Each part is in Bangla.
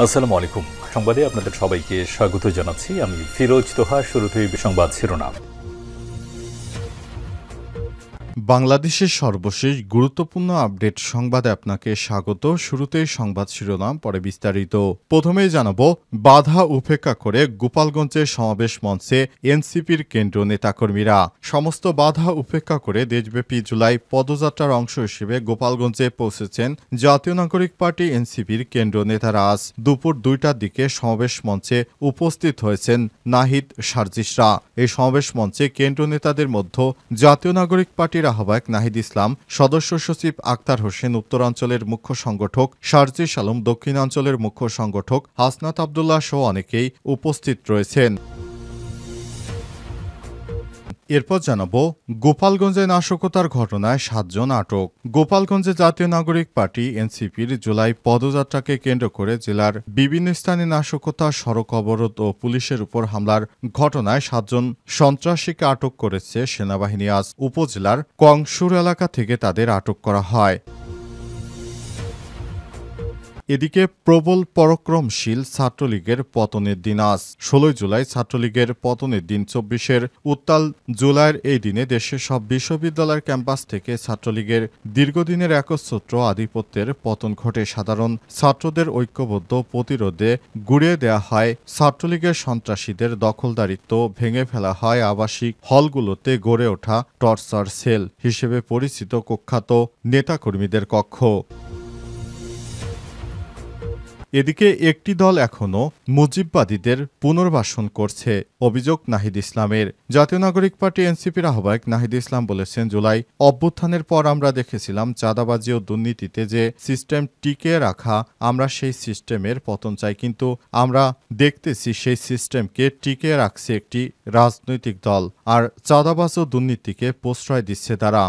আসসালামু আলাইকুম। সংবাদে আপনাদের সবাইকে স্বাগত জানাচ্ছি। আমি ফিরোজ তোহা। শুরুতেই সংবাদ শিরোনাম। বাংলাদেশের সর্বশেষ গুরুত্বপূর্ণ আপডেট সংবাদে আপনাকে স্বাগত। শুরুতেই সংবাদ শিরোনাম, পরে বিস্তারিত। প্রথমেই জানাবো, বাধা উপেক্ষা করে গোপালগঞ্জে সমাবেশ মঞ্চে এনসিপির কেন্দ্রীয় নেতাকর্মীরা। সমস্ত বাধা উপেক্ষা করে দেশব্যাপী জুলাই পদযাত্রার অংশ হিসেবে গোপালগঞ্জে পৌঁছেছেন জাতীয় নাগরিক পার্টি এনসিপির কেন্দ্রীয় নেতারা। আজ দুপুর 2টার দিকে সমাবেশ মঞ্চে উপস্থিত হয়েছেন নাহিদ সার্জিসরা। এই সমাবেশ মঞ্চে কেন্দ্রীয় নেতাদের মধ্যে জাতীয় নাগরিক পার্টির আহ্বায়ক নাহিদ ইসলাম, সদস্য সচিব আক্তার হোসেন, উত্তরাঞ্চলের মুখ্য সংগঠক সার্জিস আলম, দক্ষিণাঞ্চলের মুখ্য সংগঠক হাসনাত আবদুল্লাহ সহ অনেকেই উপস্থিত রয়েছেন। এরপর জানাবো, গোপালগঞ্জে নাশকতার ঘটনায় 7 জন আটক। গোপালগঞ্জে জাতীয় নাগরিক পার্টি এনসিপির জুলাই পদযাত্রাকে কেন্দ্র করে জেলার বিভিন্ন স্থানে নাশকতা, সড়ক অবরোধ ও পুলিশের উপর হামলার ঘটনায় 7 জন সন্ত্রাসীকে আটক করেছে সেনাবাহিনী। আজ উপজেলার কংসুর এলাকা থেকে তাদের আটক করা হয়। এদিকে প্রবল পরাক্রমশীল ছাত্রলীগের পতনের দিন আজ 16 জুলাই। ছাত্রলীগের পতনের দিন 24-এর উত্তাল জুলাইয়ের এই দিনে দেশের সব বিশ্ববিদ্যালয়ের ক্যাম্পাস থেকে ছাত্রলীগের দীর্ঘদিনের একচ্ছত্র আধিপত্যের পতন ঘটে। সাধারণ ছাত্রদের ঐক্যবদ্ধ প্রতিরোধে গুড়িয়ে দেওয়া হয় ছাত্রলীগের সন্ত্রাসীদের দখলদারিত্ব, ভেঙে ফেলা হয় আবাসিক হলগুলোতে গড়ে ওঠা টর্চার সেল হিসেবে পরিচিত কুখ্যাত নেতাকর্মীদের কক্ষ। এদিকে একটি দল এখনও মুজিববাদীদের পুনর্বাসন করছে, অভিযোগ নাহিদ ইসলামের। জাতীয় নাগরিক পার্টি এনসিপির আহ্বায়ক নাহিদ ইসলাম বলেছেন, জুলাই অভ্যুত্থানের পর আমরা দেখেছিলাম চাঁদাবাজি ও দুর্নীতিতে যে সিস্টেম টিকিয়ে রাখা, আমরা সেই সিস্টেমের পতন চাই। কিন্তু আমরা দেখতেছি সেই সিস্টেমকে টিকিয়ে রাখছে একটি রাজনৈতিক দল, আর চাঁদাবাজ ও দুর্নীতিকে প্রশ্রয় দিচ্ছে তারা।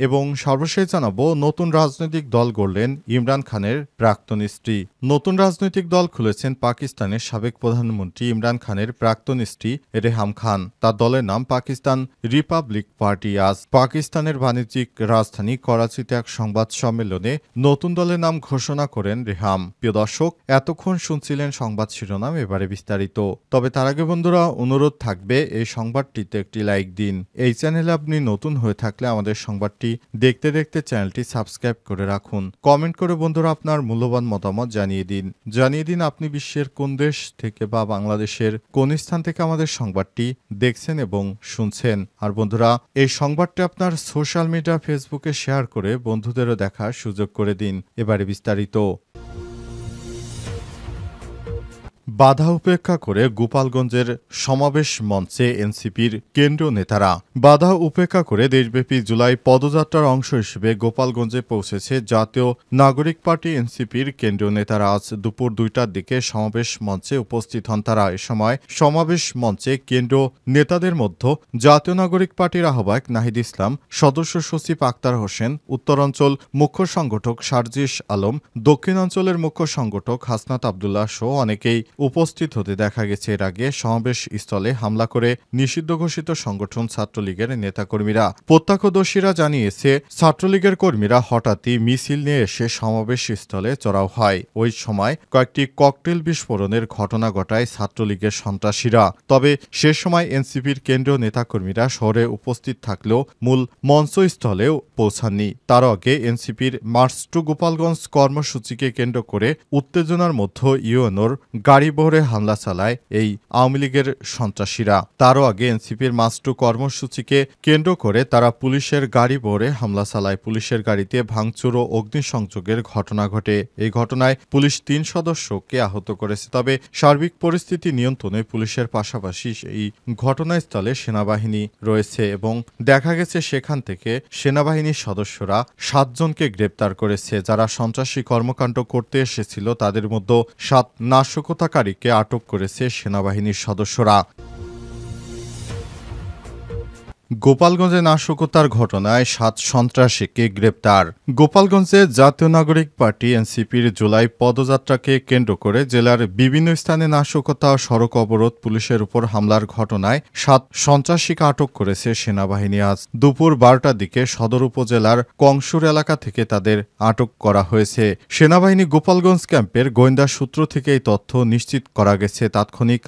এবং সর্বশেষ জানাবো, নতুন রাজনৈতিক দল গড়লেন ইমরান খানের প্রাক্তন স্ত্রী। নতুন রাজনৈতিক দল খুলেছেন পাকিস্তানের সাবেক প্রধানমন্ত্রী ইমরান খানের প্রাক্তন স্ত্রী রেহাম খান। তার দলের নাম পাকিস্তান রিপাবলিক পার্টি। আজ পাকিস্তানের বাণিজ্যিক রাজধানী করাচিতে এক সংবাদ সম্মেলনে নতুন দলের নাম ঘোষণা করেন রেহাম। প্রিয় দর্শক, এতক্ষণ শুনছিলেন সংবাদ শিরোনাম, এবারে বিস্তারিত। তবে তার আগে বন্ধুরা, অনুরোধ থাকবে এই সংবাদটিতে একটি লাইক দিন। এই চ্যানেলে আপনি নতুন হয়ে থাকলে আমাদের সংবাদটি দেখতে দেখতে চ্যানেলটি সাবস্ক্রাইব করে রাখুন। কমেন্ট করে বন্ধুরা আপনার মূল্যবান মতামত জানিয়ে দিন আপনি বিশ্বের কোন দেশ থেকে বা বাংলাদেশের কোন স্থান থেকে আমাদের সংবাদটি দেখছেন এবং শুনছেন। আর বন্ধুরা, এই সংবাদটি আপনার সোশ্যাল মিডিয়া ফেসবুকে শেয়ার করে বন্ধুদেরও দেখার সুযোগ করে দিন। এবারে বিস্তারিত। বাধা উপেক্ষা করে গোপালগঞ্জের সমাবেশ মঞ্চে এনসিপির কেন্দ্রীয় নেতারা। বাধা উপেক্ষা করে দেশব্যাপী জুলাই পদযাত্রার অংশ হিসেবে গোপালগঞ্জে পৌঁছেছে জাতীয় নাগরিক পার্টি এনসিপির কেন্দ্রীয় নেতারা। আজ দুপুর 2টার দিকে সমাবেশ মঞ্চে উপস্থিত হন তারা। এ সময় সমাবেশ মঞ্চে কেন্দ্রীয় নেতাদের মধ্যে জাতীয় নাগরিক পার্টির আহ্বায়ক নাহিদ ইসলাম, সদস্য সচিব আক্তার হোসেন, উত্তরাঞ্চল মুখ্য সংগঠক সার্জিস আলম, দক্ষিণাঞ্চলের মুখ্য সংগঠক হাসনাত আবদুল্লাহ সহ অনেকেই উপস্থিত হতে দেখা গেছে। এর আগে সমাবেশ স্থলে হামলা করে নিষিদ্ধ ঘোষিত সংগঠন ছাত্রলীগের নেতাকর্মীরা। প্রত্যক্ষদর্শীরা জানিয়েছে, ছাত্রলীগের কর্মীরা হঠাৎই মিছিল নিয়ে এসে সমাবেশ স্থলে চড়াও হয়। ওই সময় কয়েকটি ককটেল বিস্ফোরণের ঘটনা ঘটায় ছাত্রলীগের সন্ত্রাসীরা। তবে সে সময় এনসিপির কেন্দ্রীয় নেতাকর্মীরা শহরে উপস্থিত থাকলেও মূল মঞ্চস্থলেও পৌঁছাননি। তার আগে এনসিপির মার্চ টু গোপালগঞ্জ কর্মসূচিকে কেন্দ্র করে উত্তেজনার মধ্যে ইউএনওর গাড়ি বহরে হামলা চালায় এই আওয়ামী লীগের সন্ত্রাসীরা। তারও আগে এনসিপির মার্চ টু কর্মসূচিকে কেন্দ্র করে তারা পুলিশের গাড়ি বহরে হামলা চালায়। পুলিশের গাড়িতে ভাঙচুর ও অগ্নিসংযোগের ঘটনা ঘটে। এই ঘটনায় পুলিশ 3 সদস্যকে আহত করেছে। তবে সার্বিক পরিস্থিতি নিয়ন্ত্রণে পুলিশের পাশাপাশি এই ঘটনাস্থলে সেনাবাহিনী রয়েছে এবং দেখা গেছে সেখান থেকে সেনাবাহিনীর সদস্যরা 7 জনকে গ্রেপ্তার করেছে। যারা সন্ত্রাসী কর্মকাণ্ড করতে এসেছিল তাদের মধ্যে 7 নাশকতাকারীকে আটক করেছে সেনাবাহিনীর সদস্যরা। গোপালগঞ্জে নাশকতার ঘটনায় ৭ সন্ত্রাসীকে গ্রেপ্তার। গোপালগঞ্জে জাতীয় নাগরিক পার্টি এনসিপির জুলাই পদযাত্রাকে কেন্দ্র করে জেলার বিভিন্ন স্থানে নাশকতা ও সড়ক অবরোধ, পুলিশের উপর হামলার ঘটনায় ৭ সন্ত্রাসীকে আটক করেছে সেনাবাহিনী। আজ দুপুর ১২টার দিকে সদর উপজেলার কংসুর এলাকা থেকে তাদের আটক করা হয়েছে। সেনাবাহিনী গোপালগঞ্জ ক্যাম্পের গোয়েন্দা সূত্র থেকে এই তথ্য নিশ্চিত করা গেছে। তাৎক্ষণিক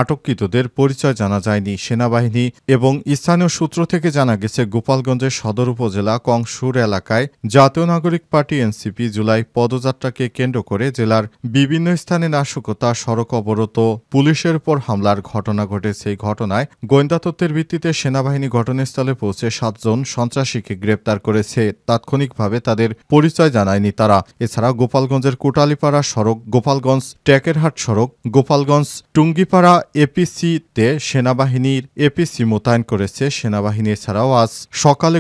আটককৃতদের পরিচয় জানা যায়নি। সেনাবাহিনী এবং স্থানীয় সূত্র থেকে জানা গেছে, গোপালগঞ্জের সদর উপজেলা কংসুর এলাকায় জাতীয় নাগরিক পার্টি এনসিপি জুলাই পদযাত্রাকে কেন্দ্র করে জেলার বিভিন্ন স্থানে নাশকতা, সড়ক অবরোধ ও পুলিশের উপর হামলার ঘটনা ঘটেছে। এই ঘটনায় গোয়েন্দা তথ্যের ভিত্তিতে সেনাবাহিনী ঘটনাস্থলে পৌঁছে ৭ জন সন্ত্রাসীকে গ্রেপ্তার করেছে। তাৎক্ষণিকভাবে তাদের পরিচয় জানায়নি তারা। এছাড়া গোপালগঞ্জের কোটালীপাড়া সড়ক, গোপালগঞ্জ টেকেরহাট সড়ক, গোপালগঞ্জ টুঙ্গিপাড়া এপিসিতে সেনাবাহিনীর এপিসি মোতায়েন করেছে সেনাবাহিনী। এছাড়াও আজ সকালে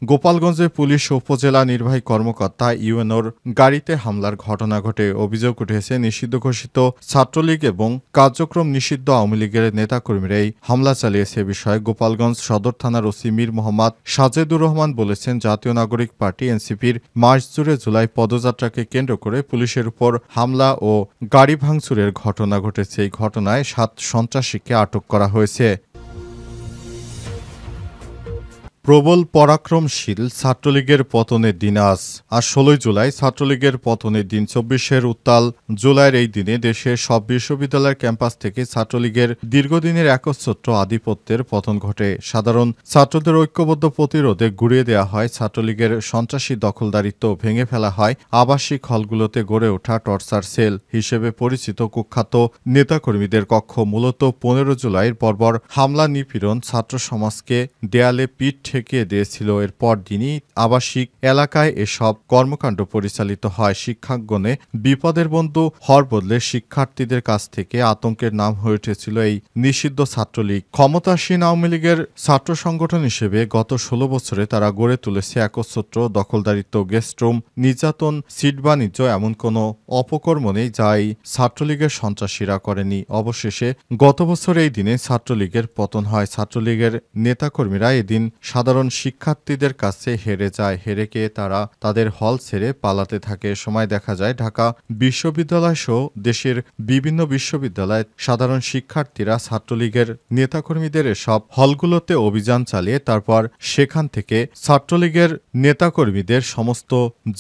গোপালগঞ্জে পুলিশ ও উপজেলা নির্বাহী কর্মকর্তা ইউএনওর গাড়িতে হামলার ঘটনা ঘটে। অভিযোগ উঠেছে, নিষিদ্ধ ঘোষিত ছাত্রলীগ এবং কার্যক্রম নিষিদ্ধ আওয়ামী লীগের নেতাকর্মীরা এই হামলা চালিয়েছে। বিষয়ে গোপালগঞ্জ সদর থানার ওসি মীর মোহাম্মদ সাজেদুর রহমান বলেছেন, জাতীয় নাগরিক পার্টি এনসিপির মাস জুড়ে জুলাই পদযাত্রাকে কেন্দ্র করে পুলিশের উপর হামলা ও গাড়ি ভাঙচুরের ঘটনা ঘটেছে। এই ঘটনায় ৭ সন্ত্রাসীকে আটক করা হয়েছে। প্রবল পরাক্রমশীল ছাত্রলীগের পতনের দিন আজ ১৬ জুলাই ছাত্রলীগের পতনের দিন। ২৪ উত্তাল জুলাইয়ের এই দিনে দেশের সব বিশ্ববিদ্যালয়ের ক্যাম্পাস থেকে ছাত্রলীগের দীর্ঘদিনের একচ্ছত্র আধিপত্যের পতন ঘটে। সাধারণ ছাত্রদের ঐক্যবদ্ধ প্রতিরোধে গুড়িয়ে দেওয়া হয় ছাত্রলীগের সন্ত্রাসী দখলদারিত্ব, ভেঙে ফেলা হয় আবাসিক হলগুলোতে গড়ে ওঠা টর্চার সেল হিসেবে পরিচিত কুখ্যাত নেতাকর্মীদের কক্ষ। মূলত ১৫ জুলাইয়ের বর্বর হামলা, নিপীড়ন ছাত্র সমাজকে দেয়ালে পিঠ ঠেকিয়ে দিয়েছিল। এরপর দিনই আবাসিক এলাকায় এসব কর্মকাণ্ড পরিচালিত হয়। শিক্ষাঙ্গনে বিপদের বন্ধু হওয়ার বদলে শিক্ষার্থীদের কাছ থেকে আতঙ্কের নাম হয়ে উঠেছিল এই নিষিদ্ধ ছাত্রলীগ। ক্ষমতাসীন আওয়ামী লীগের ছাত্র সংগঠন হিসেবে গত ১৬ বছরে তারা গড়ে তুলেছে একচ্ছত্র দখলদারিত্ব, গেস্টরুম, নির্যাতন, সিট বাণিজ্য, এমন কোনো অপকর্ম নেই যা এই ছাত্রলীগের সন্ত্রাসীরা করেনি। অবশেষে গত বছর এই দিনে ছাত্রলীগের পতন হয়। ছাত্রলীগের নেতাকর্মীরা এদিন সাধারণ শিক্ষার্থীদের কাছে হেরে যায়। হেরে গিয়ে তারা তাদের হল ছেড়ে পালাতে থাকে। সময় দেখা যায় ঢাকা বিশ্ববিদ্যালয় সহ দেশের বিভিন্ন বিশ্ববিদ্যালয়ের সাধারণ শিক্ষার্থীরা ছাত্রলীগের নেতাকর্মীদের এসব হলগুলোতে অভিযান চালিয়ে তারপর সেখান থেকে ছাত্রলীগের নেতাকর্মীদের সমস্ত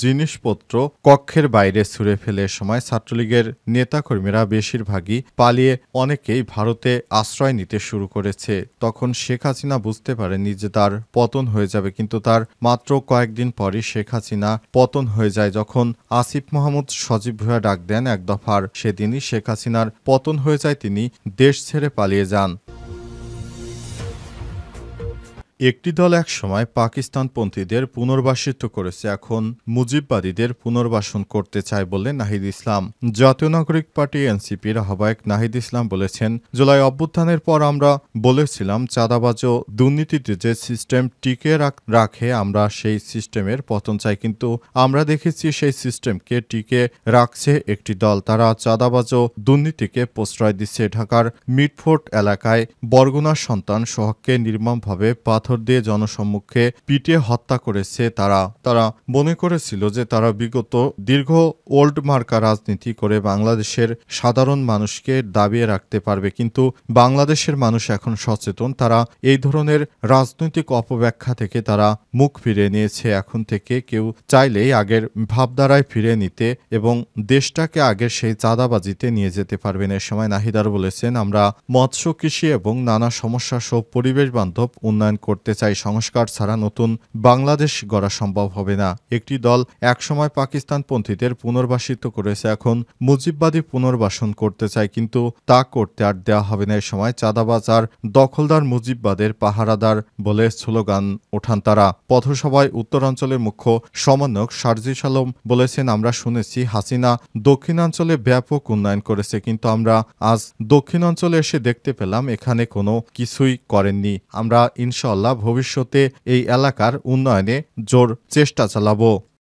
জিনিসপত্র কক্ষের বাইরে ছুঁড়ে ফেলে। সময় ছাত্রলীগের নেতাকর্মীরা বেশিরভাগই পালিয়ে অনেকেই ভারতে আশ্রয় নিতে শুরু করেছে। তখন শেখ হাসিনা বুঝতে পারেননি যে তার পতন হয়ে যাবে, কিন্তু তার মাত্র কয়েকদিন পরই শেখ হাসিনা পতন হয়ে যায়। যখন আসিফ মাহমুদ সজীব ভুঁইয়া ডাক দেন এক দফার, সেদিনই শেখ হাসিনার পতন হয়ে যায়, তিনি দেশ ছেড়ে পালিয়ে যান। একটি দল একসময় পাকিস্তানপন্থীদের পুনর্বাসিত করেছে, এখন মুজিববাদীদের পুনর্বাসন করতে চায় বলে নাহিদ ইসলাম। জাতীয় নাগরিক পার্টি এনসিপির আহ্বায়ক নাহিদ ইসলাম বলেছেন, জুলাই অভ্যুত্থানের পর আমরা বলেছিলাম চাঁদাবাজ ও দুর্নীতিতে যে সিস্টেম টিকে রাখে আমরা সেই সিস্টেমের পতন চাই, কিন্তু আমরা দেখেছি সেই সিস্টেমকে টিকে রাখছে একটি দল। তারা চাঁদাবাজ ও দুর্নীতিকে প্রশ্রয় দিচ্ছে। ঢাকার মিটফোর্ট এলাকায় বরগুনার সন্তান সোহাগকে নির্মমভাবে পাথর দিয়ে জনসম্মুখে পিটিয়ে হত্যা করেছে তারা মনে করেছিল যে তারা বিগত দীর্ঘ ওল্ড মার্কা রাজনীতি করে বাংলাদেশের সাধারণ মানুষকে দাবিয়ে রাখতে পারবে, কিন্তু বাংলাদেশের মানুষ এখন সচেতন। তারা এই ধরনের রাজনৈতিক অপব্যাখ্যা থেকে তারা মুখ ফিরিয়ে নিয়েছে। এখন থেকে কেউ চাইলেই আগের ভাবধারায় ফিরে নিতে এবং দেশটাকে আগের সেই চাঁদাবাজিতে নিয়ে যেতে পারবেন। এ সময় নাহিদার বলেছেন, আমরা মৎস্য, কৃষি এবং নানা সমস্যা সহ পরিবেশ বান্ধব উন্নয়ন করতে চাই। সংস্কার ছাড়া নতুন বাংলাদেশ গড়া সম্ভব হবে না। একটি দল একসময় পাকিস্তানপন্থীদের পুনর্বাসিত করেছে, এখন মুজিববাদী পুনর্বাসন করতে চায়, কিন্তু তা করতে আর দেওয়া হবে না। এ সময় চাঁদাবাজ আর দখলদার মুজিববাদের পাহারাদার বলে স্লোগান ওঠান তারা। পথসভায় উত্তরাঞ্চলের মুখ্য সমন্বয়ক সারজিস আলম বলেছেন, আমরা শুনেছি হাসিনা দক্ষিণাঞ্চলে ব্যাপক উন্নয়ন করেছে, কিন্তু আমরা আজ দক্ষিণাঞ্চলে এসে দেখতে পেলাম এখানে কোনো কিছুই করেননি। আমরা ইনশাআল্লাহ ভবিষ্যতে এই এলাকার উন্নয়নে জোর চেষ্টা চালাবো।